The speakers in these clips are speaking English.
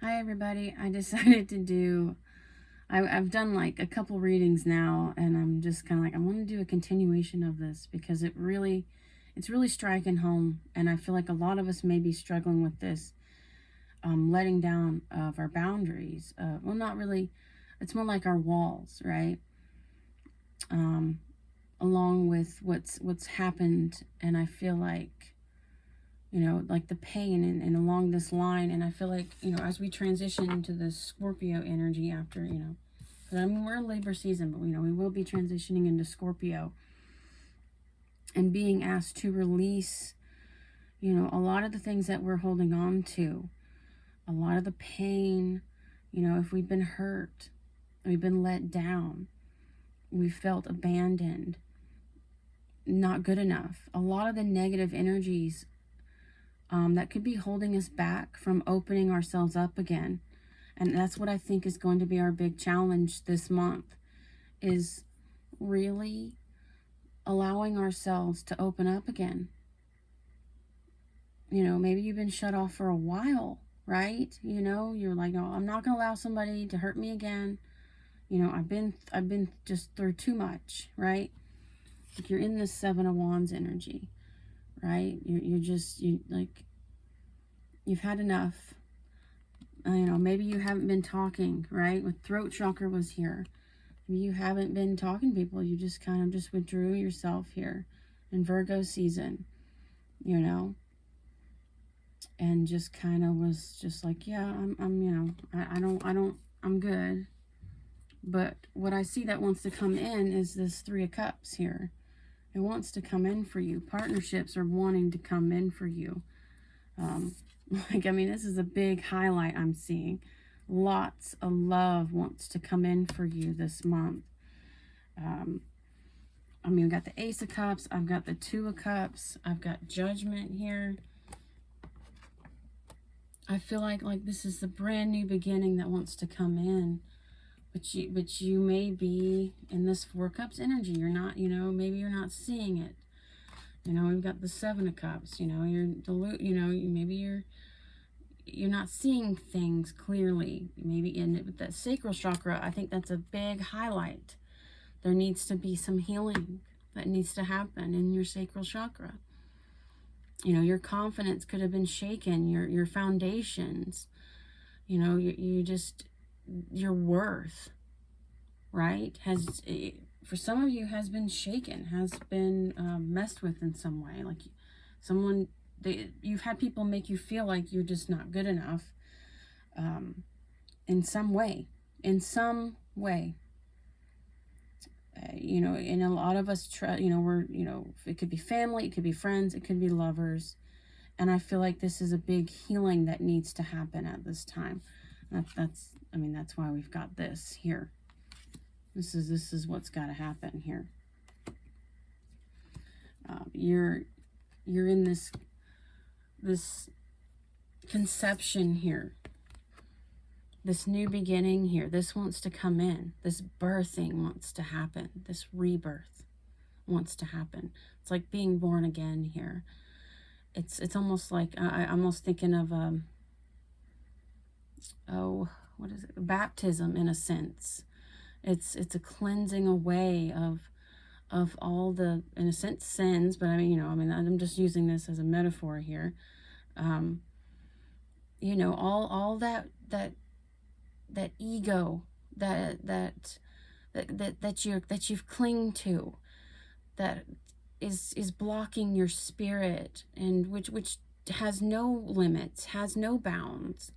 Hi everybody. I decided to do, I've done like a couple readings now, and I'm just kind of like, I want to do a continuation of this because it's really striking home, and I feel like a lot of us may be struggling with this, letting down of our boundaries. Well, not really, it's more like our walls, right? Um, Along with what's happened, and I feel like, like the pain and along this line. And I feel like, as we transition into the Scorpio energy after, because I mean, we're in Libra season, but, we will be transitioning into Scorpio and being asked to release, a lot of the things that we're holding on to, a lot of the pain, if we've been hurt, we've been let down, we felt abandoned, not good enough. A lot of the negative energies that could be holding us back from opening ourselves up again. And that's what I think is going to be our big challenge this month, is really allowing ourselves to open up again. Maybe you've been shut off for a while, right? You're like, oh, I'm not going to allow somebody to hurt me again. I've been just through too much, right? Like, you're in this Seven of Wands energy, right? You like, you've had enough. Maybe you haven't been talking, right? With throat chakra was here. Maybe you haven't been talking to people. You just kind of just withdrew yourself here in Virgo season, and just kind of was just like, yeah, I'm good. But what I see that wants to come in is this Three of Cups here. It wants to come in for you. Partnerships are wanting to come in for you. This is a big highlight I'm seeing. Lots of love wants to come in for you this month. We got the Ace of Cups. I've got the Two of Cups. I've got Judgment here. I feel like this is the brand new beginning that wants to come in. But you may be in this Four of Cups energy. You're not, maybe you're not seeing it. We've got the Seven of Cups. Maybe you're not seeing things clearly. Maybe with that sacral chakra, I think that's a big highlight. There needs to be some healing that needs to happen in your sacral chakra. Your confidence could have been shaken, your foundations, your worth, right, for some of you has been shaken, has been messed with in some way. Like you've had people make you feel like you're just not good enough, in some way. And a lot of us try, it could be family, it could be friends, it could be lovers. And I feel like this is a big healing that needs to happen at this time. That's why we've got this here. This is what's got to happen here. You're in this conception here. This new beginning here, this wants to come in. This birthing wants to happen. This rebirth wants to happen. It's like being born again here. It's almost like, I'm almost thinking of, what is it? Baptism, in a sense. It's a cleansing away of all the, in a sense, sins. But I'm just using this as a metaphor here. All that ego that you've clinged to, that is blocking your spirit, and which has no limits, has no bounds.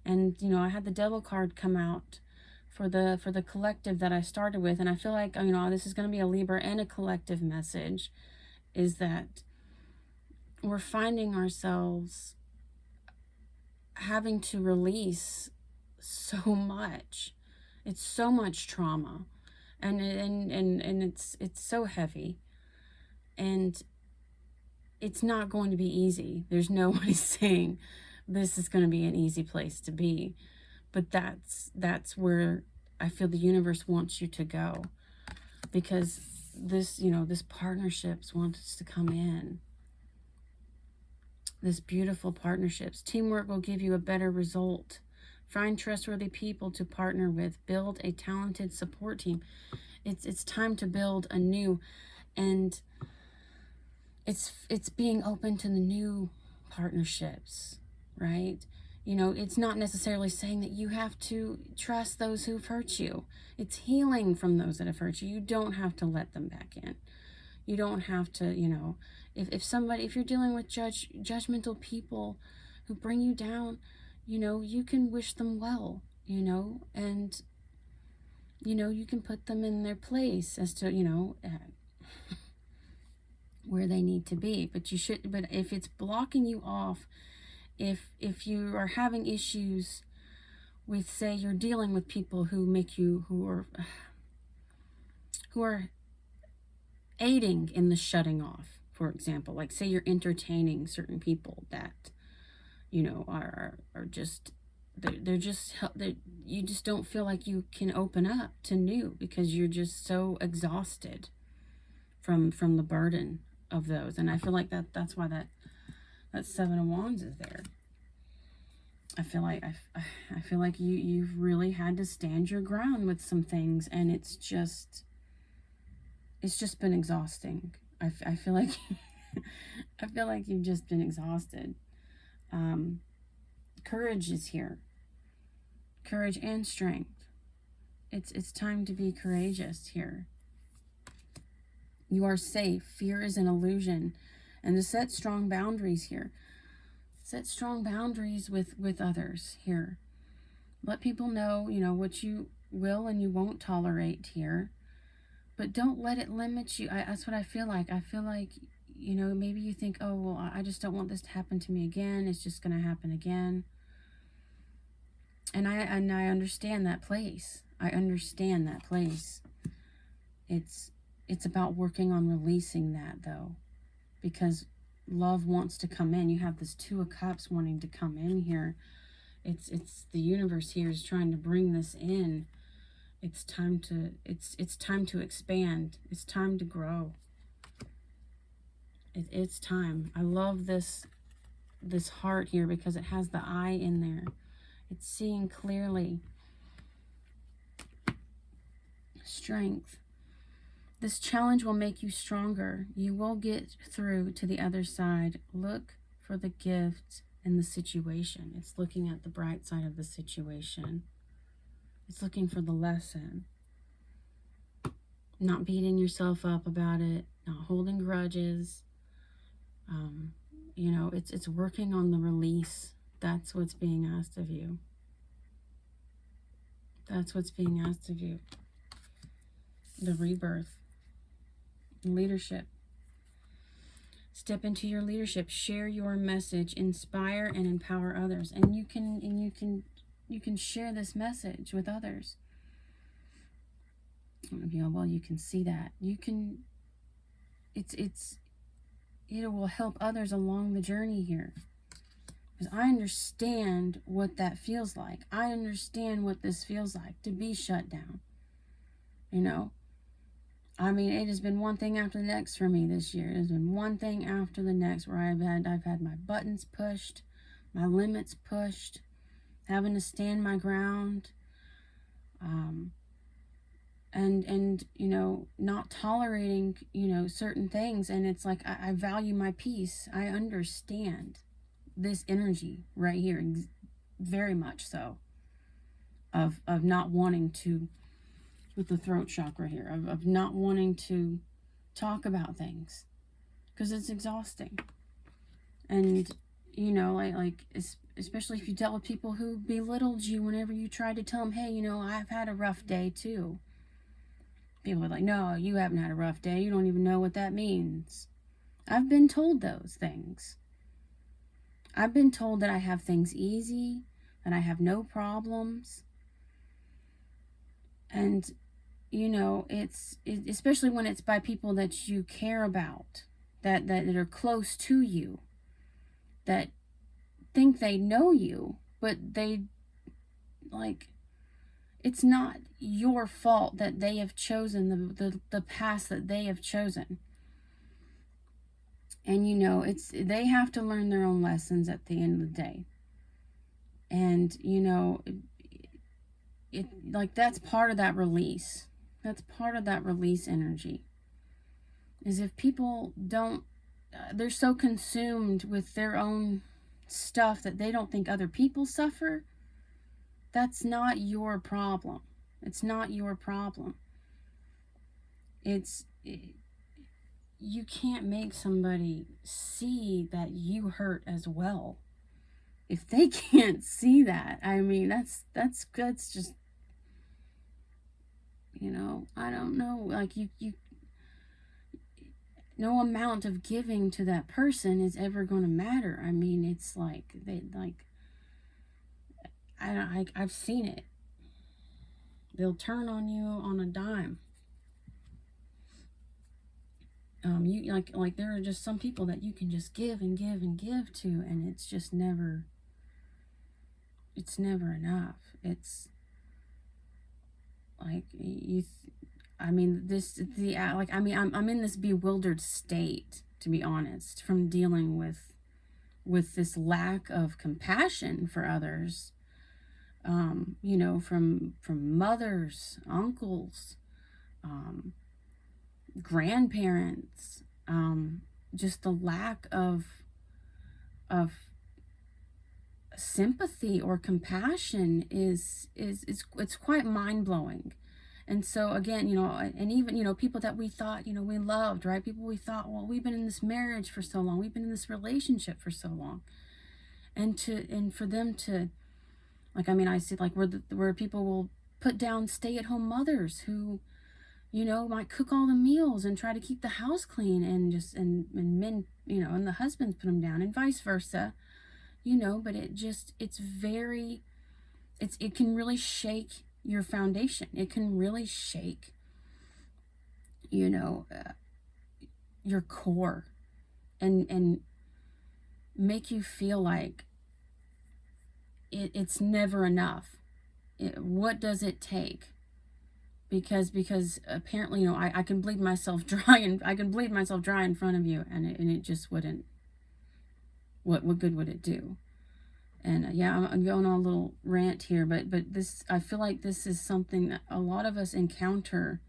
And I had the Devil card come out for the collective that I started with, and I feel like this is going to be a Libra and a collective message, is that we're finding ourselves having to release so much. It's so much trauma, and it's so heavy, and it's not going to be easy. There's nobody saying this is going to be an easy place to be, but that's where I feel the universe wants you to go, because this partnerships wants us to come in. This beautiful partnerships. Teamwork will give you a better result Find trustworthy people to partner with. Build a talented support team. It's time to build a new, and it's being open to the new partnerships, right? You know, it's not necessarily saying that you have to trust those who've hurt you. It's healing from those that have hurt you. You don't have to let them back in. You don't have to, you know, if you're dealing with judgmental people who bring you down, you know, you can wish them well, you know, and, you know, you can put them in their place as to, you know, where they need to be. But if it's blocking you off, if you are having issues with, say, you're dealing with people who make you, who are aiding in the shutting off, for example, like say you're entertaining certain people that, you know, are just, you just don't feel like you can open up to new because you're just so exhausted from the burden of those. And I feel like that's why that Seven of Wands is there. I feel like you've really had to stand your ground with some things, and it's just been exhausting. I feel like I feel like you've just been exhausted. Courage is here. Courage and strength. It's time to be courageous here. You are safe. Fear is an illusion. And to set strong boundaries here. Set strong boundaries with others here. Let people know, you know, what you will and you won't tolerate here. But don't let it limit you. That's what I feel like. I feel like, you know, maybe you think, oh, well, I just don't want this to happen to me again. It's just going to happen again. And I understand that place. I understand that place. It's about working on releasing that, though, because love wants to come in. You have this Two of Cups wanting to come in here. It's the universe here is trying to bring this in. It's time to expand. It's time to grow. It's time. I love this heart here because it has the eye in there. It's seeing clearly. Strength. This challenge will make you stronger. You will get through to the other side. Look for the gift in the situation. It's looking at the bright side of the situation. It's looking for the lesson. Not beating yourself up about it. Not holding grudges. You know, it's working on the release. That's what's being asked of you. That's what's being asked of you. The rebirth. Leadership. Step into your leadership. Share your message. Inspire and empower others. And you can share this message with others. Well, you can see that. You can. It will help others along the journey here. Because I understand what that feels like. I understand what this feels like to be shut down. You know? I mean, it has been one thing after the next for me this year. It has been one thing after the next where I've had my buttons pushed, my limits pushed, having to stand my ground, and you know, not tolerating, you know, certain things. And it's like I value my peace. I understand this energy right here, very much so, of not wanting to, with the throat chakra here, of not wanting to talk about things because it's exhausting. And you know, like especially if you dealt with people who belittled you whenever you tried to tell them, hey, you know, I've had a rough day too. People are like, no, you haven't had a rough day. You don't even know what that means. I've been told those things. I've been told that I have things easy, that I have no problems. And, you know, especially when it's by people that you care about, that are close to you, that think they know you, but they, like, it's not your fault that they have chosen the path that they have chosen. And, you know, they have to learn their own lessons at the end of the day. And And, you know, it like that's part of that release. That's part of that release energy. Is if people don't, they're so consumed with their own stuff that they don't think other people suffer. That's not your problem. It's not your problem. You can't make somebody see that you hurt as well. If they can't see that, I mean, that's just, you know, I don't know, like you no amount of giving to that person is ever going to matter. I mean, it's like I've seen it. They'll turn on you on a dime. You like there are just some people that you can just give and give and give to, and it's just never enough. It's like I'm in this bewildered state, to be honest, from dealing with this lack of compassion for others. You know, from mothers, uncles, grandparents, just the lack of sympathy or compassion is it's quite mind-blowing. And so again, you know, and even, you know, people that we thought, you know, we loved, right? People we thought, well, we've been in this marriage for so long, we've been in this relationship for so long, and for them to, like, I mean, I see like where people will put down stay-at-home mothers who, you know, might cook all the meals and try to keep the house clean, and just and men, you know, and the husbands put them down, and vice versa, you know. But it can really shake your foundation. It can really shake, you know, your core, and make you feel like it's never enough. What does it take? Because apparently, you know, I can bleed myself dry, and I can bleed myself dry in front of you, and it just wouldn't. What good would it do? And yeah, I'm going on a little rant here, but this, I feel like this is something that a lot of us encounter,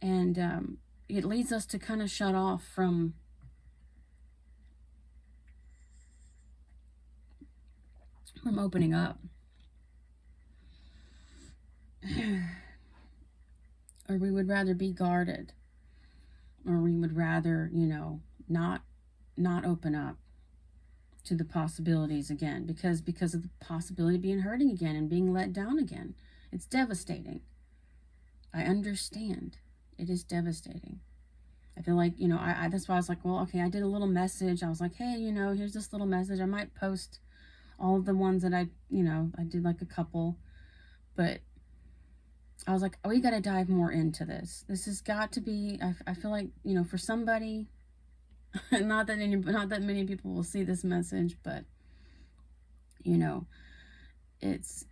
and it leads us to kind of shut off from opening up. Or we would rather be guarded, or we would rather, you know, not open up to the possibilities again, because of the possibility of being hurting again and being let down again. It's devastating. I understand. It is devastating. I feel like, you know, I that's why I was like, well, okay, I did a little message. I was like, hey, you know, here's this little message. I might post all of the ones that I did like a couple, but I was like, oh, we got to dive more into this. This has got to be, I feel like, you know, for somebody, not that many people will see this message, but, you know, it's,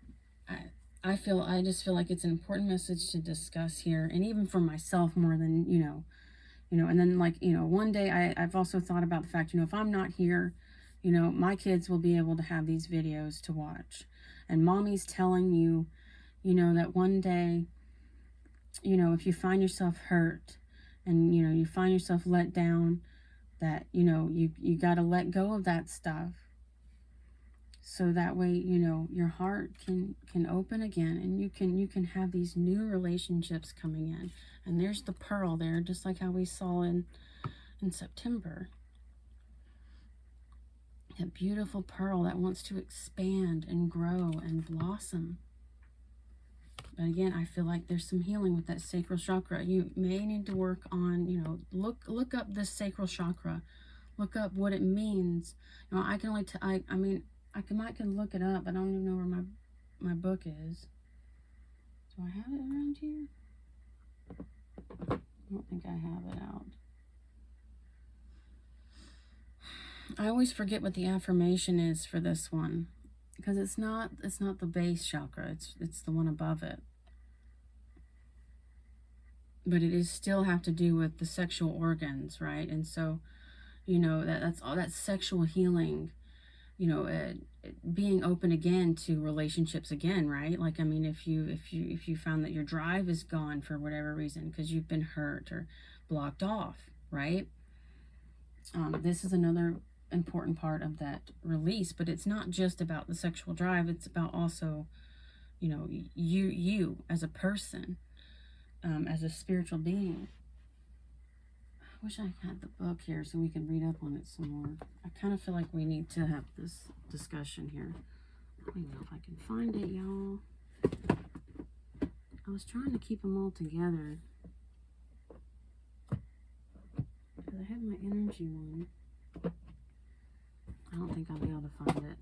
I just feel like it's an important message to discuss here, and even for myself more than, you know, and then, like, you know, one day I've also thought about the fact, you know, if I'm not here, you know, my kids will be able to have these videos to watch, and mommy's telling you, you know, that one day, you know, if you find yourself hurt, and, you know, you find yourself let down, that, you know, you got to let go of that stuff, so that way, you know, your heart can open again, and you can have these new relationships coming in. And there's the pearl there, just like how we saw in September. That beautiful pearl that wants to expand and grow and blossom. But again, I feel like there's some healing with that sacral chakra. You may need to work on, you know, look up this sacral chakra. Look up what it means. You know, I can only I mean, I can look it up. I don't even know where my book is. Do I have it around here? I don't think I have it out. I always forget what the affirmation is for this one, because it's not the base chakra. It's the one above it. But it is still have to do with the sexual organs, right? And so, you know, that's all that sexual healing. you know, being open again to relationships again, right? Like, I mean, if you found that your drive is gone for whatever reason because you've been hurt or blocked off, right? This is another important part of that release, but it's not just about the sexual drive. It's about also, you know, you as a person, as a spiritual being. I wish I had the book here so we could read up on it some more. I kind of feel like we need to have this discussion here. Let me know if I can find it, y'all. I was trying to keep them all together, because I have my energy one. I don't think I'll be able to find it.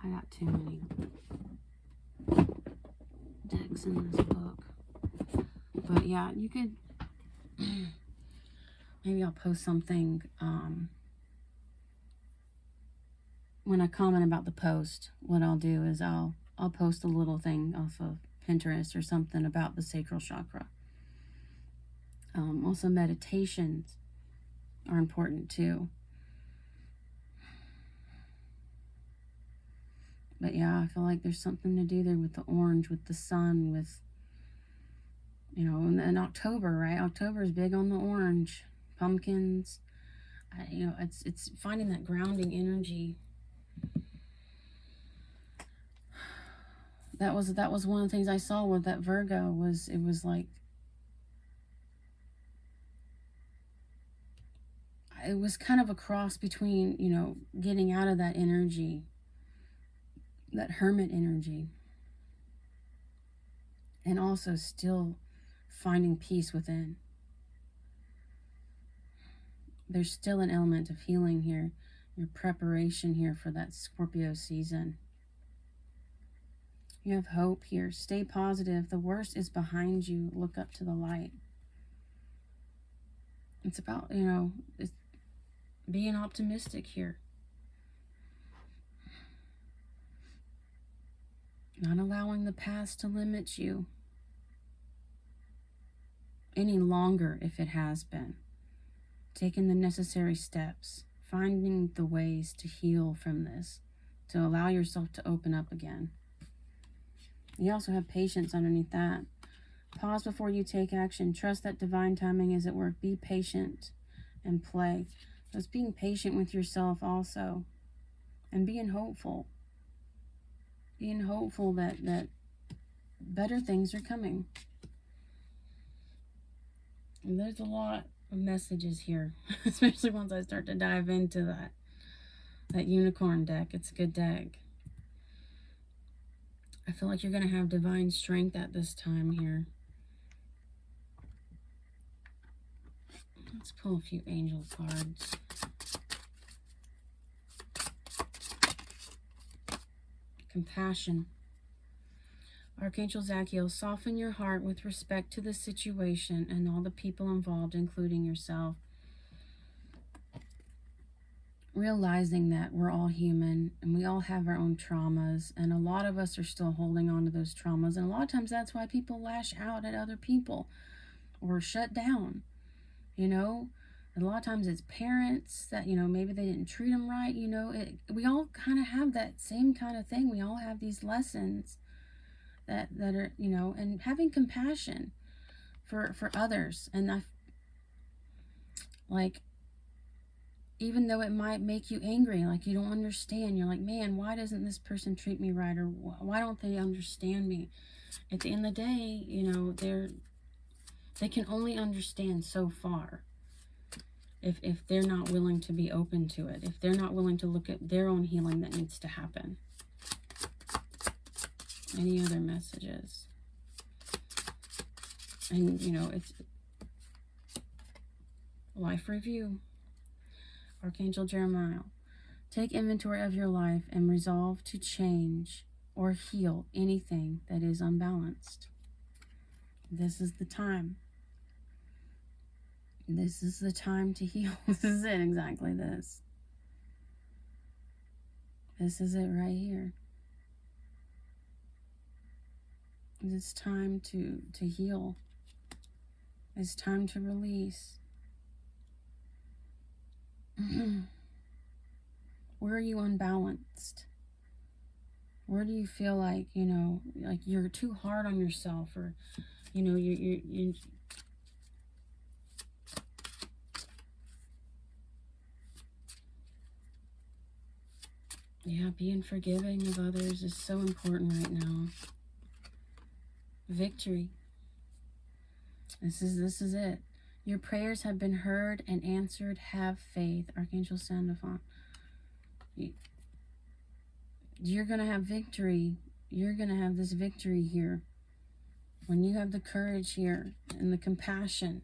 I got too many decks in this book. But yeah, you could, maybe I'll post something when I comment about the post. What I'll do is I'll post a little thing off of Pinterest or something about the sacral chakra. Also, meditations are important too. But yeah, I feel like there's something to do there with the orange, with the sun, with, you know, in October, right? October is big on the orange, pumpkins. You know, it's finding that grounding energy. That was one of the things I saw with that Virgo. It was like, it was kind of a cross between, you know, getting out of that energy, that hermit energy, and also still finding peace within. There's still an element of healing here, your preparation here for that Scorpio season. You have hope here. Stay positive. The worst is behind you. Look up to the light. It's about, you know, it's being optimistic here. Not allowing the past to limit you any longer if it has been. Taking the necessary steps. Finding the ways to heal from this. To allow yourself to open up again. You also have patience underneath that. Pause before you take action. Trust that divine timing is at work. Be patient and play. So it's being patient with yourself also. And being hopeful. Being hopeful that better things are coming. And there's a lot of messages here. Especially once I start to dive into that unicorn deck. It's a good deck. I feel like you're going to have divine strength at this time here. Let's pull a few angel cards. Compassion. Archangel Zachiel, soften your heart with respect to the situation and all the people involved, including yourself. Realizing that we're all human and we all have our own traumas, and a lot of us are still holding on to those traumas, and a lot of times that's why people lash out at other people or shut down, you know. And a lot of times it's parents that, you know, maybe they didn't treat them right, you know. We all kind of have that same kind of thing. We all have these lessons that are, you know, and having compassion for others. And like, even though it might make you angry, like you don't understand, you're like, man, why doesn't this person treat me right? Or why don't they understand me? At the end of the day, you know, they can only understand so far if they're not willing to be open to it, if they're not willing to look at their own healing that needs to happen. Any other messages? And, you know, it's life review. Archangel Jeremiah, take inventory of your life and resolve to change or heal anything that is unbalanced. This is the time. This is the time to heal. This is it, exactly this. This is it right here. It's time to heal. It's time to release. Where are you unbalanced? Where do you feel like, like you're too hard on yourself, or, you yeah, being forgiving of others is so important right now. Victory. This is it. Your prayers have been heard and answered. Have faith. Archangel Sandalphon. You're going to have victory. You're going to have this victory here. When you have the courage here and the compassion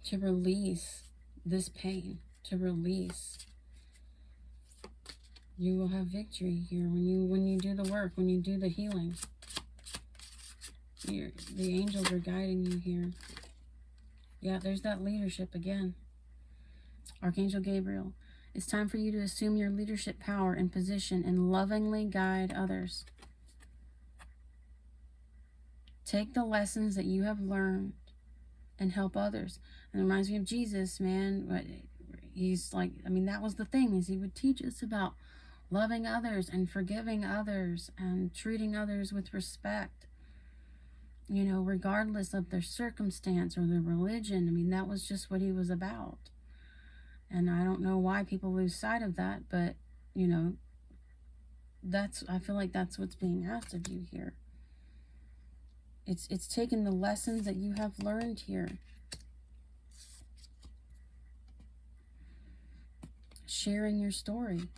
to release this pain, to release, you will have victory here when you do the work, when you do the healing. The angels are guiding you here. Yeah, there's that leadership again. Archangel Gabriel, it's time for you to assume your leadership power and position and lovingly guide others. Take the lessons that you have learned and help others. And it reminds me of Jesus, man. He's like, that was the thing, is he would teach us about loving others and forgiving others and treating others with respect, regardless of their circumstance or their religion. That was just what he was about. And I don't know why people lose sight of that, but, I feel like that's what's being asked of you here. It's taking the lessons that you have learned here. Sharing your story.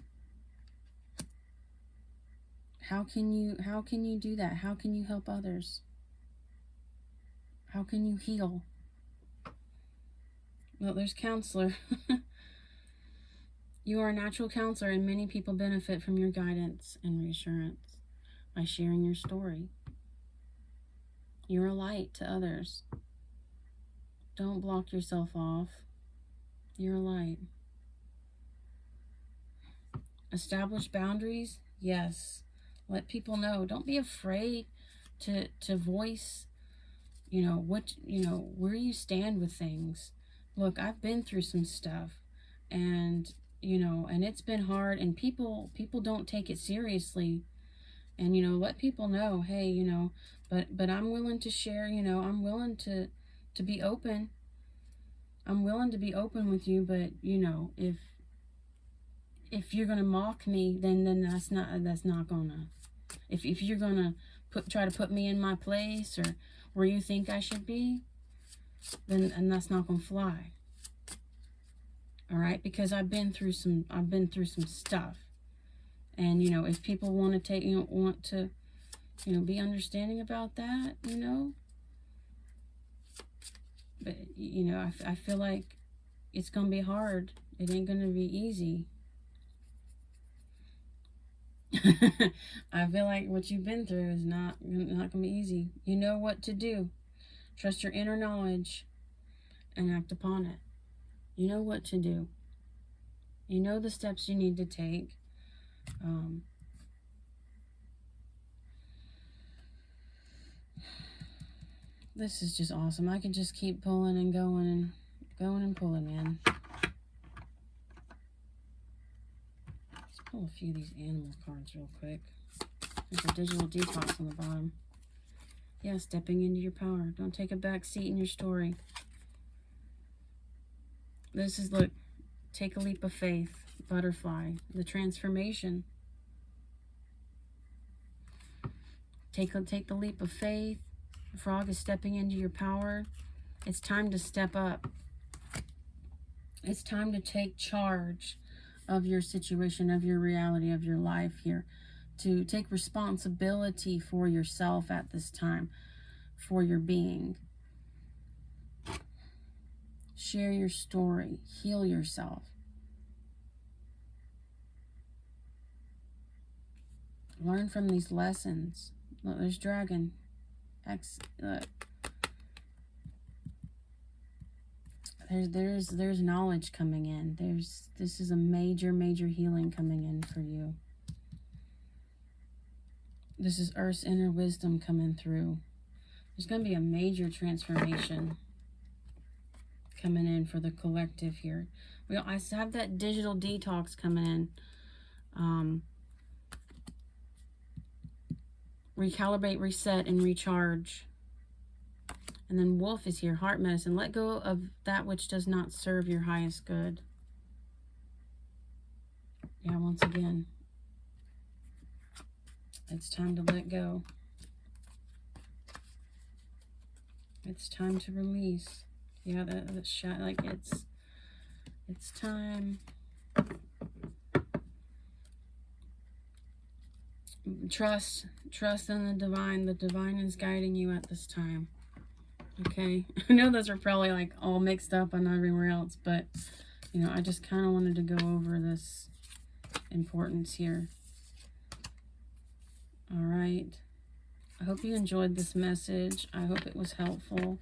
How can you do that? How can you help others? How can you heal? Well, there's counselor. You are a natural counselor, and many people benefit from your guidance and reassurance by sharing your story. You're a light to others. Don't block yourself off. You're a light. Establish boundaries. Yes. Let people know. Don't be afraid to voice, where you stand with things. Look, I've been through some stuff, and it's been hard, and people don't take it seriously. And, let people know, hey, but I'm willing to share, I'm willing to be open. I'm willing to be open with you, but, if you're going to mock me, then that's not gonna, if you're going to try to put me in my place or where you think I should be, then that's not going to fly. All right? Because I've been through some stuff. And, if people want to be understanding about that, but, I feel like it's going to be hard. It ain't going to be easy. I feel like what you've been through is not going to be easy. You know what to do. Trust your inner knowledge and act upon it. You know what to do. You know the steps you need to take. This is just awesome. I could just keep pulling and going and pulling, man. Let's pull a few of these animal cards real quick. There's a digital detox on the bottom. Yeah, stepping into your power. Don't take a back seat in your story. This is, look, take a leap of faith. Butterfly. The transformation. Take the leap of faith. The frog is stepping into your power. It's time to step up. It's time to take charge of your situation, of your reality, of your life here. To take responsibility for yourself at this time, for your being. Share your story. Heal yourself. Learn from these lessons. Look, there's dragon. There's knowledge coming in. This is a major healing coming in for you. This is Earth's inner wisdom coming through. There's going to be a major transformation coming in for the collective here. I have that digital detox coming in. Recalibrate, reset, and recharge. And then Wolf is here, heart medicine. Let go of that which does not serve your highest good. Yeah, once again, it's time to let go. It's time to release. Yeah, that shot, like it's time. Trust in the divine. The divine is guiding you at this time. Okay, I know those are probably like all mixed up and everywhere else, but you know, I just kind of wanted to go over this importance here. All right, I hope you enjoyed this message. I hope it was helpful.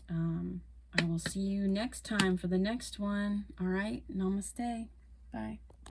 I will see you next time for the next one. All right, namaste. Bye.